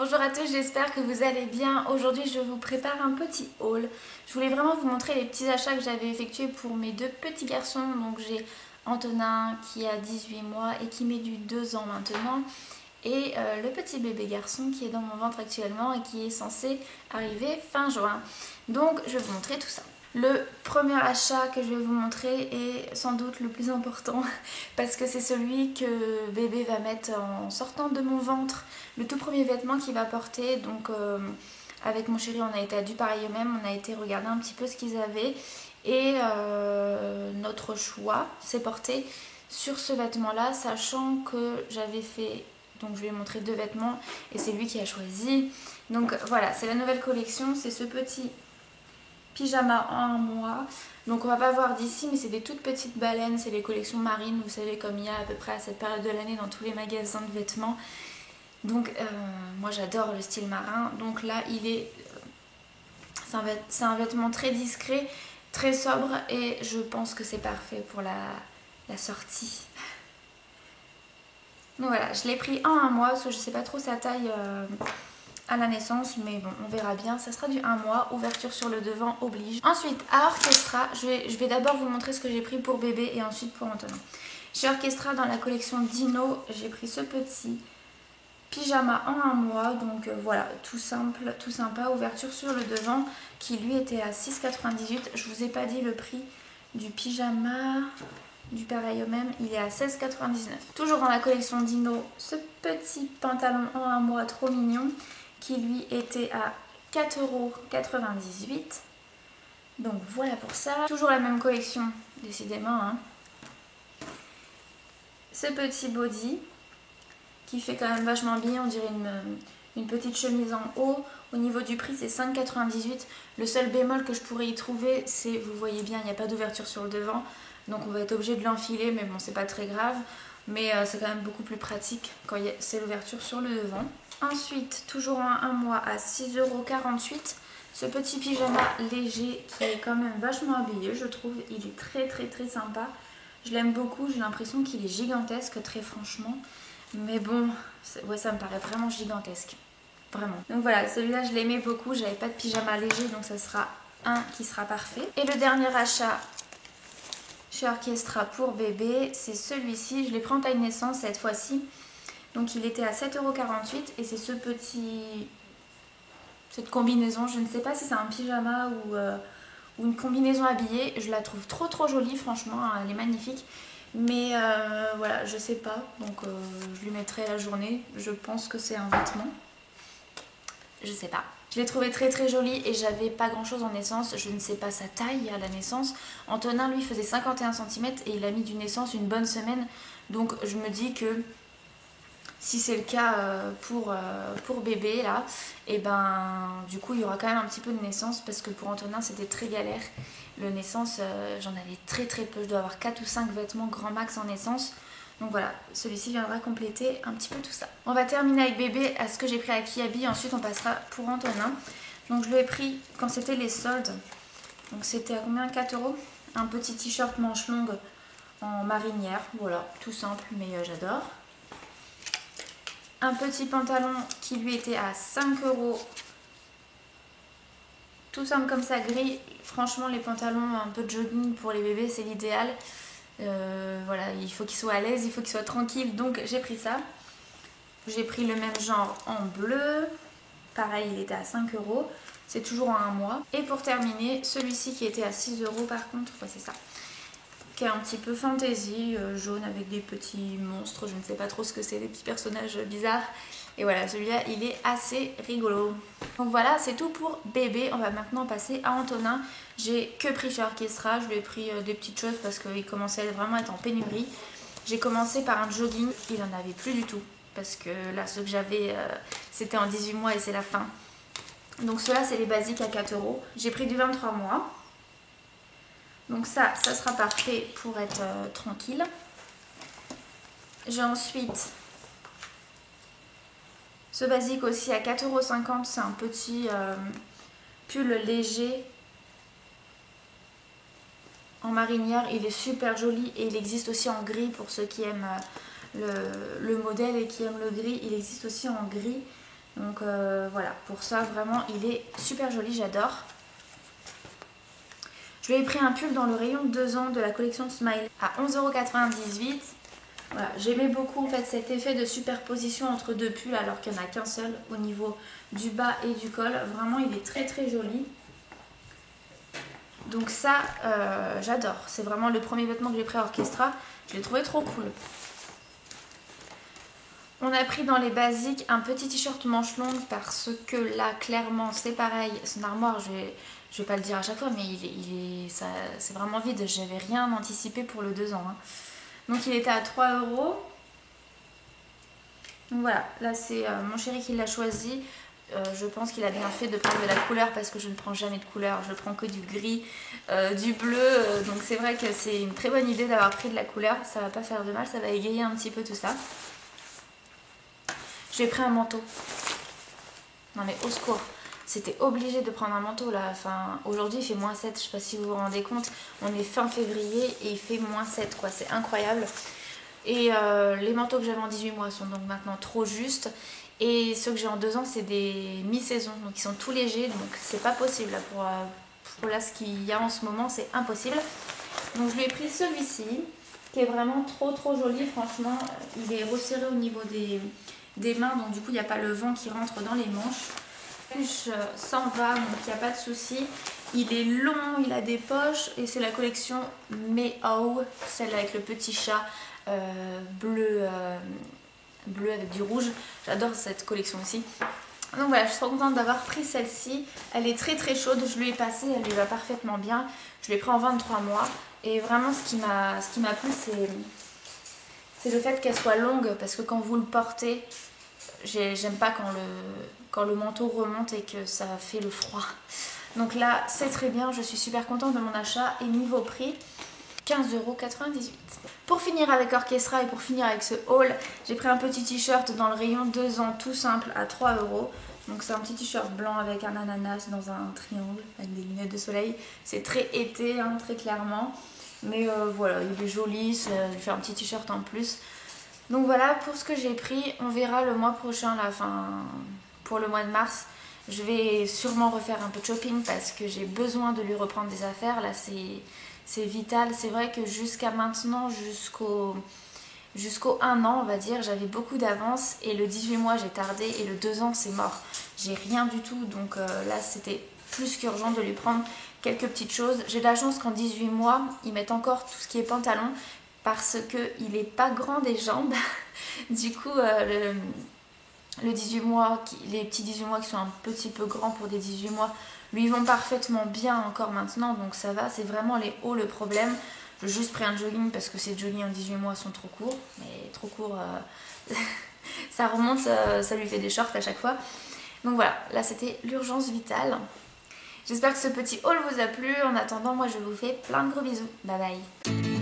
Bonjour à tous, j'espère que vous allez bien. Aujourd'hui je vous prépare un petit haul. Je voulais vraiment vous montrer les petits achats que j'avais effectués pour mes deux petits garçons. Donc j'ai Antonin qui a 18 mois et qui met du 2 ans maintenant. Et le petit bébé garçon qui est dans mon ventre actuellement et qui est censé arriver fin juin. Donc je vais vous montrer tout ça. Le premier achat que je vais vous montrer est sans doute le plus important parce que c'est celui que bébé va mettre en sortant de mon ventre. Le tout premier vêtement qu'il va porter. Donc avec mon chéri on a été à Dupareil eux-mêmes, on a été regarder un petit peu ce qu'ils avaient. Et notre choix s'est porté sur ce vêtement-là, sachant que j'avais fait... Donc je lui ai montré deux vêtements et c'est lui qui a choisi. Donc voilà, c'est la nouvelle collection, c'est ce petit pyjama en un mois. Donc on va pas voir d'ici, mais c'est des toutes petites baleines, c'est les collections marines, vous savez, comme il y a à peu près à cette période de l'année dans tous les magasins de vêtements. Donc moi j'adore le style marin. Donc là il est... c'est un vêtement très discret, très sobre et je pense que c'est parfait pour la sortie. Donc voilà, je l'ai pris en un mois parce que je sais pas trop sa taille à la naissance, mais bon, on verra bien. Ça sera du 1 mois, ouverture sur le devant oblige. Ensuite, à Orchestra, je vais d'abord vous montrer ce que j'ai pris pour bébé et ensuite pour Antonin. Chez Orchestra, dans la collection Dino, j'ai pris ce petit pyjama en un mois. Donc voilà, tout simple, tout sympa, ouverture sur le devant, qui lui était à 6,98 €. Je vous ai pas dit le prix du pyjama... Du pareil au même, il est à 16,99 €. Toujours dans la collection Dino, ce petit pantalon en un mois trop mignon qui lui était à 4,98 €. Donc voilà pour ça. Toujours la même collection, décidément. Hein. Ce petit body qui fait quand même vachement bien, on dirait une petite chemise en haut. Au niveau du prix, c'est 5,98 €. Le seul bémol que je pourrais y trouver, c'est, vous voyez bien, il n'y a pas d'ouverture sur le devant. Donc on va être obligé de l'enfiler, mais bon, c'est pas très grave. Mais c'est quand même beaucoup plus pratique quand c'est l'ouverture sur le devant. Ensuite, toujours en un mois à 6,48 €. Ce petit pyjama léger qui est quand même vachement habillé, je trouve. Il est très très très sympa. Je l'aime beaucoup, j'ai l'impression qu'il est gigantesque, très franchement. Mais bon, ouais, ça me paraît vraiment gigantesque. Vraiment. Donc voilà, celui-là je l'aimais beaucoup. J'avais pas de pyjama léger, donc ça sera un qui sera parfait. Et le dernier achat chez Orchestra pour bébé, c'est celui-ci. Je l'ai pris en taille naissance cette fois-ci. Donc il était à 7,48 € et c'est cette combinaison. Je ne sais pas si c'est un pyjama ou une combinaison habillée. Je la trouve trop trop jolie, franchement. Elle est magnifique. Mais voilà, je sais pas. Donc je lui mettrai la journée. Je pense que c'est un vêtement. Je sais pas. Je l'ai trouvé très très jolie et j'avais pas grand chose en naissance. Je ne sais pas sa taille à la naissance. Antonin lui faisait 51 cm et il a mis du naissance une bonne semaine. Donc je me dis que si c'est le cas pour bébé là, et ben du coup il y aura quand même un petit peu de naissance parce que pour Antonin c'était très galère. Le naissance, j'en avais très très peu. Je dois avoir 4 ou 5 vêtements grand max en naissance. Donc voilà, celui-ci viendra compléter un petit peu tout ça. On va terminer avec bébé à ce que j'ai pris à Kiabi. Ensuite on passera pour Antonin. Donc je lui ai pris quand c'était les soldes. Donc c'était à combien? 4 €. Un petit t-shirt manche longue en marinière. Voilà, tout simple mais j'adore. Un petit pantalon qui lui était à 5 €. Tout simple comme ça, gris. Franchement les pantalons un peu de jogging pour les bébés c'est l'idéal. Voilà, il faut qu'il soit à l'aise, il faut qu'il soit tranquille, donc j'ai pris ça. J'ai pris le même genre en bleu, pareil il était à 5 €, c'est toujours en un mois. Et pour terminer, celui-ci qui était à 6 € par contre, ouais, c'est ça, qui est un petit peu fantasy, jaune avec des petits monstres, je ne sais pas trop ce que c'est, des petits personnages bizarres. Et voilà, celui-là il est assez rigolo. Donc voilà, c'est tout pour bébé. On va maintenant passer à Antonin. J'ai que pris chez Orchestra, je lui ai pris des petites choses parce qu'il commençait vraiment à être en pénurie. J'ai commencé par un jogging, il n'en avait plus du tout. Parce que là, ceux que j'avais, c'était en 18 mois et c'est la fin. Donc ceux-là, c'est les basiques à 4 €. J'ai pris du 23 mois. Donc ça sera parfait pour être tranquille. J'ai ensuite ce basique aussi à 4,50 €, c'est un petit pull léger en marinière. Il est super joli et il existe aussi en gris pour ceux qui aiment le modèle et qui aiment le gris. Il existe aussi en gris. Donc voilà, pour ça vraiment il est super joli, j'adore. Je lui ai pris un pull dans le rayon 2 ans de la collection Smile à 11,98 €. Voilà, j'aimais beaucoup en fait cet effet de superposition entre deux pulls alors qu'il n'y en a qu'un seul au niveau du bas et du col. Vraiment il est très très joli. Donc ça j'adore. C'est vraiment le premier vêtement que j'ai pris à Orchestra. Je l'ai trouvé trop cool. On a pris dans les basiques un petit t-shirt manche longue parce que là clairement c'est pareil. Son armoire je vais pas le dire à chaque fois mais c'est vraiment vide. J'avais rien anticipé pour le 2 ans. Hein. Donc il était à 3 €. Donc voilà, là c'est mon chéri qui l'a choisi. Je pense qu'il a bien fait de prendre de la couleur parce que je ne prends jamais de couleur. Je prends que du gris, du bleu. Donc c'est vrai que c'est une très bonne idée d'avoir pris de la couleur. Ça va pas faire de mal, ça va égayer un petit peu tout ça. J'ai pris un manteau. Non mais au secours. C'était obligé de prendre un manteau là. Enfin, aujourd'hui il fait -7, je sais pas si vous vous rendez compte. On est fin février et il fait -7 quoi. C'est incroyable. Et les manteaux que j'avais en 18 mois sont donc maintenant trop justes. Et ceux que j'ai en 2 ans c'est des mi-saison. Donc ils sont tout légers. Donc c'est pas possible là, pour là ce qu'il y a en ce moment. C'est impossible. Donc je lui ai pris celui-ci qui est vraiment trop joli. Franchement il est resserré au niveau des mains. Donc du coup il n'y a pas le vent qui rentre dans les manches. La puce s'en va, donc il n'y a pas de souci. Il est long, il a des poches et c'est la collection Meow, celle avec le petit chat bleu avec du rouge. J'adore cette collection aussi. Donc voilà, je suis trop contente d'avoir pris celle-ci. Elle est très chaude, je lui ai passé, elle lui va parfaitement bien. Je l'ai pris en 23 mois et vraiment ce qui m'a plu c'est le fait qu'elle soit longue parce que quand vous le portez, j'aime pas quand le manteau remonte et que ça fait le froid. Donc là c'est très bien, je suis super contente de mon achat. Et niveau prix, 15,98 €. Pour finir avec Orchestra et pour finir avec ce haul, j'ai pris un petit t-shirt dans le rayon 2 ans tout simple à 3 €. Donc c'est un petit t-shirt blanc avec un ananas dans un triangle avec des lunettes de soleil. C'est très été, hein, très clairement. Mais voilà, il est joli, ça fait un petit t-shirt en plus. Donc voilà pour ce que j'ai pris. On verra le mois prochain, pour le mois de mars. Je vais sûrement refaire un peu de shopping parce que j'ai besoin de lui reprendre des affaires. Là c'est vital. C'est vrai que jusqu'à maintenant, jusqu'au 1 an on va dire, j'avais beaucoup d'avance. Et le 18 mois j'ai tardé et le 2 ans c'est mort. J'ai rien du tout. Donc là c'était plus qu'urgent de lui prendre quelques petites choses. J'ai de la chance qu'en 18 mois ils mettent encore tout ce qui est pantalon. Parce qu'il n'est pas grand des jambes. Du coup, le 18 mois, les petits 18 mois qui sont un petit peu grands pour des 18 mois, lui vont parfaitement bien encore maintenant. Donc ça va, c'est vraiment les hauts le problème. J'ai juste pris un jogging parce que ces joggings en 18 mois sont trop courts. Mais trop courts, ça remonte, ça lui fait des shorts à chaque fois. Donc voilà, là c'était l'urgence vitale. J'espère que ce petit haul vous a plu. En attendant, moi je vous fais plein de gros bisous. Bye bye.